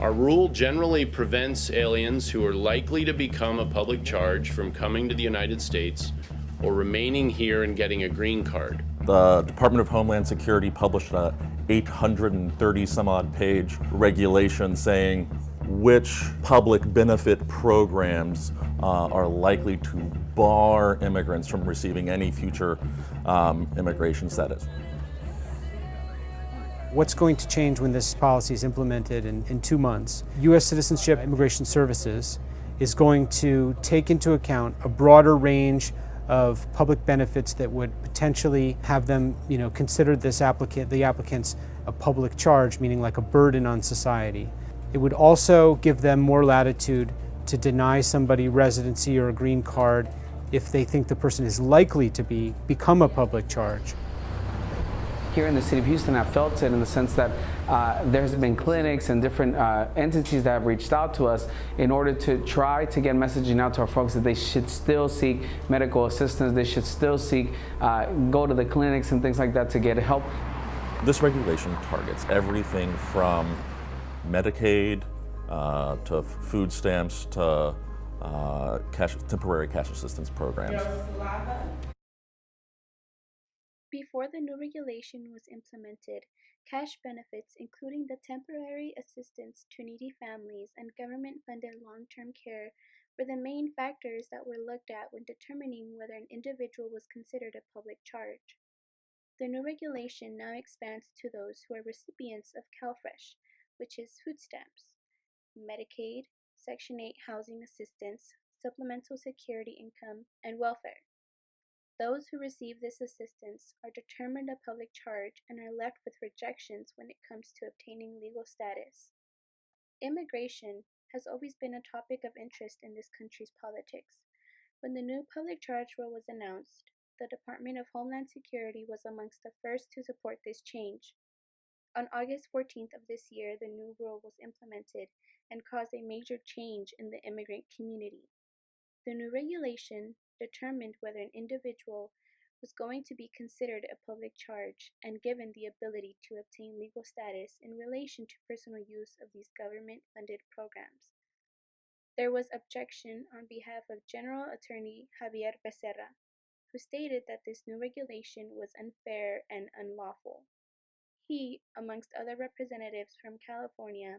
Our rule generally prevents aliens who are likely to become a public charge from coming to the United States or remaining here and getting a green card. The Department of Homeland Security published a 830 some odd page regulation saying which public benefit programs are likely to bar immigrants from receiving any future immigration status. What's going to change when this policy is implemented in 2 months? U.S. Citizenship Immigration Services is going to take into account a broader range of public benefits that would potentially have them, consider the applicants a public charge, meaning like a burden on society. It would also give them more latitude to deny somebody residency or a green card if they think the person is likely to become a public charge. Here in the city of Houston, I've felt it in the sense that there's been clinics and different entities that have reached out to us in order to try to get messaging out to our folks that they should still seek medical assistance, they should still go to the clinics and things like that to get help. This regulation targets everything from Medicaid to food stamps to temporary cash assistance programs. Before the new regulation was implemented, cash benefits, including the temporary assistance to needy families and government-funded long-term care, were the main factors that were looked at when determining whether an individual was considered a public charge. The new regulation now expands to those who are recipients of CalFresh, which is food stamps, Medicaid, Section 8 housing assistance, supplemental security income, and welfare. Those who receive this assistance are determined a public charge and are left with rejections when it comes to obtaining legal status. Immigration has always been a topic of interest in this country's politics. When the new public charge rule was announced, the Department of Homeland Security was amongst the first to support this change. On August 14th of this year, the new rule was implemented and caused a major change in the immigrant community. The new regulation determined whether an individual was going to be considered a public charge and given the ability to obtain legal status in relation to personal use of these government-funded programs. There was objection on behalf of General Attorney Javier Becerra, who stated that this new regulation was unfair and unlawful. He, amongst other representatives from California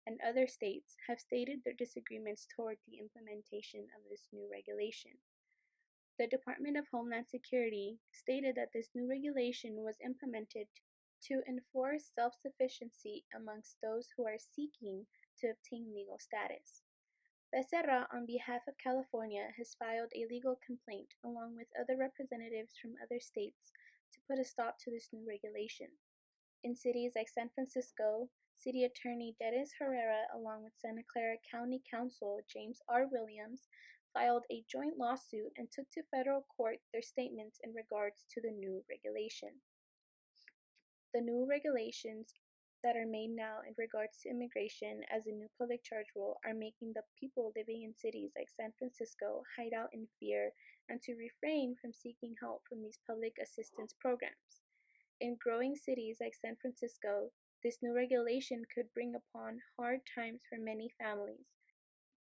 and other states, have stated their disagreements toward the implementation of this new regulation. The Department of Homeland Security stated that this new regulation was implemented to enforce self-sufficiency amongst those who are seeking to obtain legal status. Becerra, on behalf of California, has filed a legal complaint along with other representatives from other states to put a stop to this new regulation. In cities like San Francisco, City Attorney Dennis Herrera, along with Santa Clara County Counsel James R. Williams, filed a joint lawsuit and took to federal court their statements in regards to the new regulation. The new regulations that are made now in regards to immigration as a new public charge rule are making the people living in cities like San Francisco hide out in fear and to refrain from seeking help from these public assistance programs. In growing cities like San Francisco, this new regulation could bring upon hard times for many families.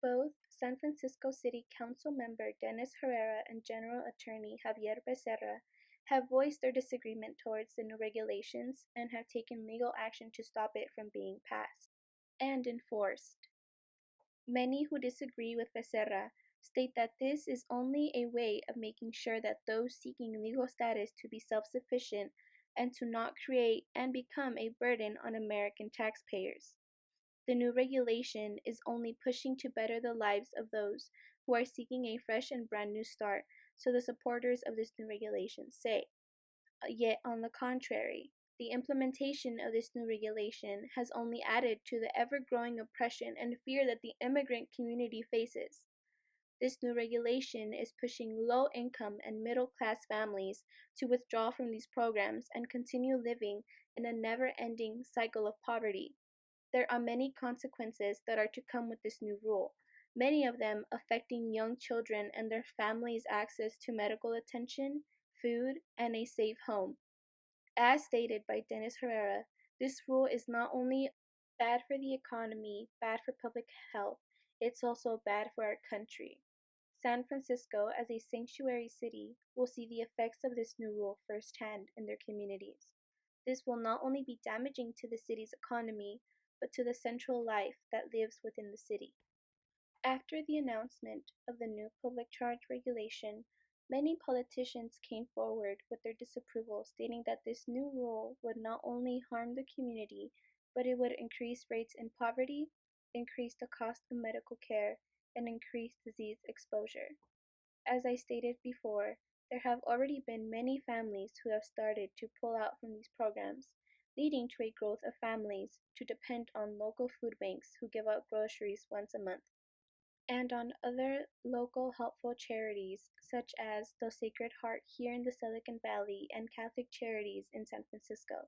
Both San Francisco City Council member Dennis Herrera and General Attorney Javier Becerra have voiced their disagreement towards the new regulations and have taken legal action to stop it from being passed and enforced. Many who disagree with Becerra state that this is only a way of making sure that those seeking legal status to be self-sufficient and to not create and become a burden on American taxpayers. The new regulation is only pushing to better the lives of those who are seeking a fresh and brand new start, so the supporters of this new regulation say. Yet, on the contrary, the implementation of this new regulation has only added to the ever-growing oppression and fear that the immigrant community faces. This new regulation is pushing low-income and middle-class families to withdraw from these programs and continue living in a never-ending cycle of poverty. There are many consequences that are to come with this new rule, many of them affecting young children and their families' access to medical attention, food, and a safe home. As stated by Dennis Herrera, this rule is not only Bad for the economy, bad for public health, it's also bad for our country. San Francisco, as a sanctuary city, will see the effects of this new rule firsthand in their communities. This will not only be damaging to the city's economy, but to the central life that lives within the city. After the announcement of the new public charge regulation, many politicians came forward with their disapproval, stating that this new rule would not only harm the community, but it would increase rates in poverty, increase the cost of medical care, and increase disease exposure. As I stated before, there have already been many families who have started to pull out from these programs, leading to a growth of families to depend on local food banks who give out groceries once a month, and on other local helpful charities such as the Sacred Heart here in the Silicon Valley and Catholic Charities in San Francisco.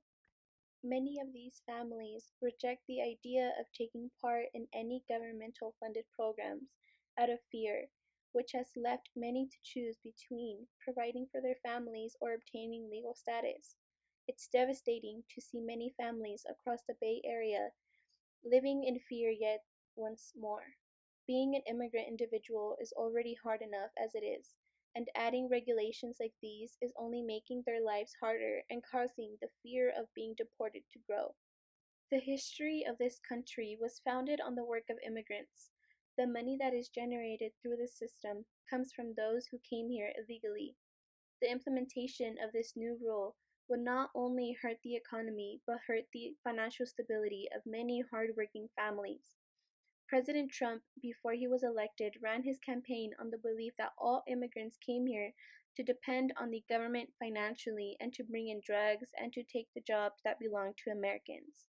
Many of these families reject the idea of taking part in any governmental funded programs out of fear, which has left many to choose between providing for their families or obtaining legal status. It's devastating to see many families across the Bay Area living in fear yet once more. Being an immigrant individual is already hard enough as it is, and adding regulations like these is only making their lives harder and causing the fear of being deported to grow. The history of this country was founded on the work of immigrants. The money that is generated through the system comes from those who came here illegally. The implementation of this new rule would not only hurt the economy but hurt the financial stability of many hardworking families. President Trump, before he was elected, ran his campaign on the belief that all immigrants came here to depend on the government financially and to bring in drugs and to take the jobs that belong to Americans.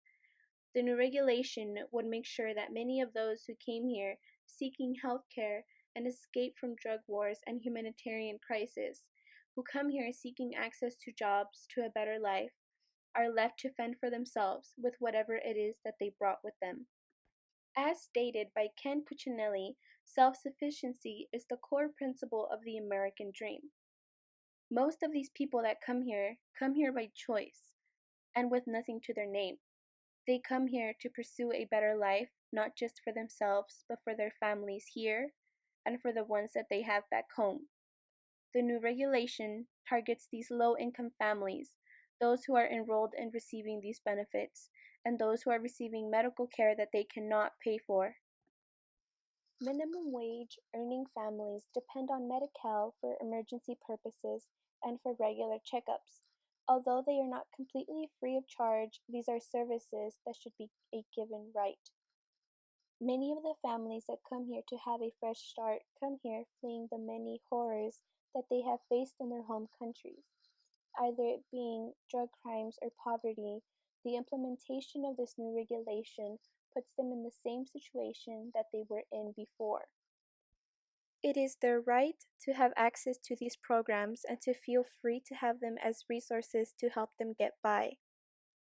The new regulation would make sure that many of those who came here seeking health care and escape from drug wars and humanitarian crisis, who come here seeking access to jobs, to a better life, are left to fend for themselves with whatever it is that they brought with them. As stated by Ken Cuccinelli, self-sufficiency is the core principle of the American dream. Most of these people that come here by choice and with nothing to their name. They come here to pursue a better life, not just for themselves, but for their families here and for the ones that they have back home. The new regulation targets these low-income families, those who are enrolled in receiving these benefits, and those who are receiving medical care that they cannot pay for. Minimum wage earning families depend on Medi-Cal for emergency purposes and for regular checkups. Although they are not completely free of charge, these are services that should be a given right. Many of the families that come here to have a fresh start come here fleeing the many horrors that they have faced in their home countries. Either it being drug crimes or poverty, the implementation of this new regulation puts them in the same situation that they were in before. It is their right to have access to these programs and to feel free to have them as resources to help them get by.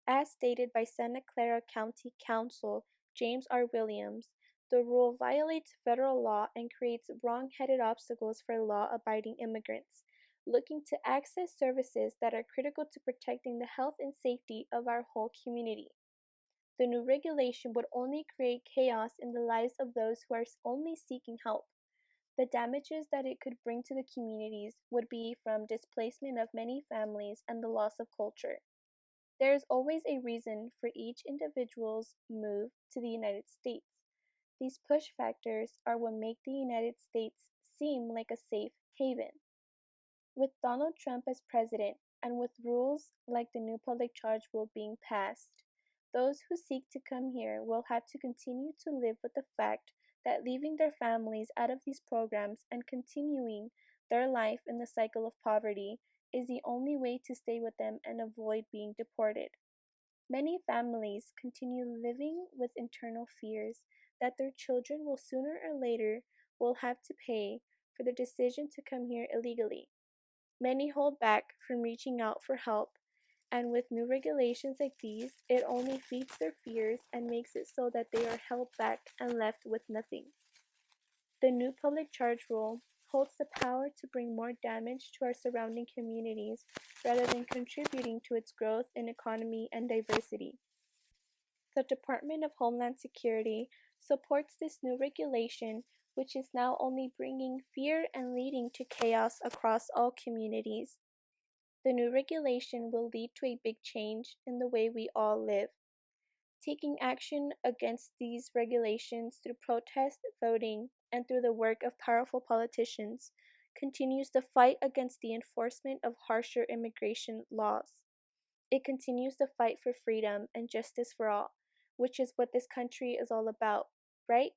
As stated by Santa Clara County Council James R. Williams, the rule violates federal law and creates wrong-headed obstacles for law-abiding immigrants looking to access services that are critical to protecting the health and safety of our whole community. The new regulation would only create chaos in the lives of those who are only seeking help. The damages that it could bring to the communities would be from displacement of many families and the loss of culture. There is always a reason for each individual's move to the United States. These push factors are what make the United States seem like a safe haven. With Donald Trump as president, and with rules like the new public charge rule being passed, those who seek to come here will have to continue to live with the fact that leaving their families out of these programs and continuing their life in the cycle of poverty is the only way to stay with them and avoid being deported. Many families continue living with internal fears that their children will sooner or later will have to pay for the decision to come here illegally. Many hold back from reaching out for help, and with new regulations like these, it only feeds their fears and makes it so that they are held back and left with nothing. The new public charge rule holds the power to bring more damage to our surrounding communities rather than contributing to its growth in economy and diversity. The Department of Homeland Security supports this new regulation, which is now only bringing fear and leading to chaos across all communities. The new regulation will lead to a big change in the way we all live. Taking action against these regulations through protest, voting, and through the work of powerful politicians continues the fight against the enforcement of harsher immigration laws. It continues the fight for freedom and justice for all, which is what this country is all about, right?